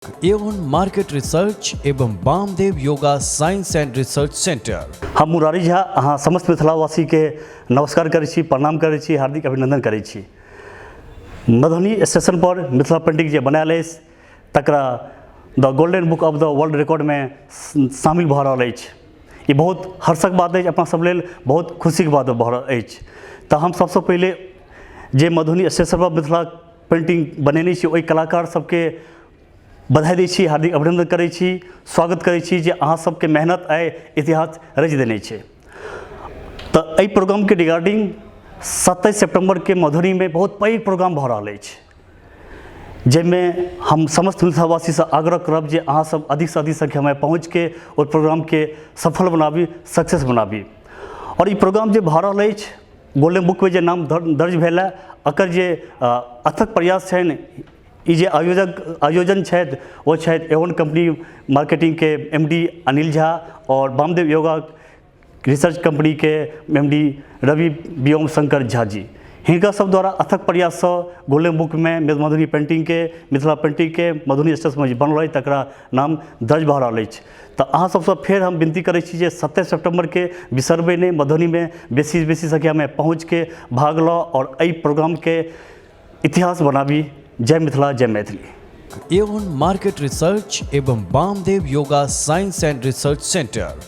एवं market research एवं Vamdev yoga science and research centre. हम मुरारी झा अहाँ समस्त मिथिलावासी के नमस्कार करै छी, प्रणाम करै छी, हार्दिक अभिनंदन करै छी। मधुबनी स्टेशन पर मिथिला पेंटिंग जे बनायल अछि तकरा the golden book of the world record में शामिल भऽ रहल अछि। ई बहुत हर्षक बात अछि, अपना सब लेल बहुत खुशी के बात भऽ रहल अछि। तऽ हम सबसे पहले जे मधुबनी स्टेशन पर मिथिला पेंटिंग बनेने छी ओहि कलाकार सबके बधाई दै छी, हार्दिक अभिनंदन करै छी, स्वागत करै छी जे अहाँ सबके मेहनत आइ इतिहास रचि देने छै। तऽ एहि प्रोग्राम के रिगार्डिंग 27 सितंबर के मधुबनी में बहुत पैघ प्रोग्राम भऽ रहल अछि, जाहिमें हम समस्त मिथिलावासी से आग्रह करब जे अहाँ सब अधिक से अधिक संख्या में पहुँच के ओहि प्रोग्राम के सफल बनाबी, सक्सेस बनाबी। और ई प्रोग्राम जे भऽ रहल अछि गोल्डन बुक में जे नाम दर्ज भेल है, एकर जे अथक प्रयास छनि, ई जे आयोजन छथि वो छथि एवन कंपनी मार्केटिंग के एमडी अनिल झा और वामदेव योगा रिसर्च कंपनी के एमडी रवि व्योम शंकर झा जी। हिनका सब द्वारा अथक प्रयास से गोल्डन बुक में मधुबनी पेंटिंग के मिथिला पेंटिंग के मधुबनी स्टेशन में बनल अछि तकरा नाम दर्ज भऽ रहल अछि। तऽ अहाँ सबसे फेर हम विनती करै छी जे 27 सितंबर के बिसरबै नहि, मधुबनी में बेसी संख्या में पहुँच के भाग लो और एहि प्रोग्राम के इतिहास बनाबी। जय मिथिला, जय मैथिली। एवं मार्केट रिसर्च एवं Vamdev yoga science and research centre.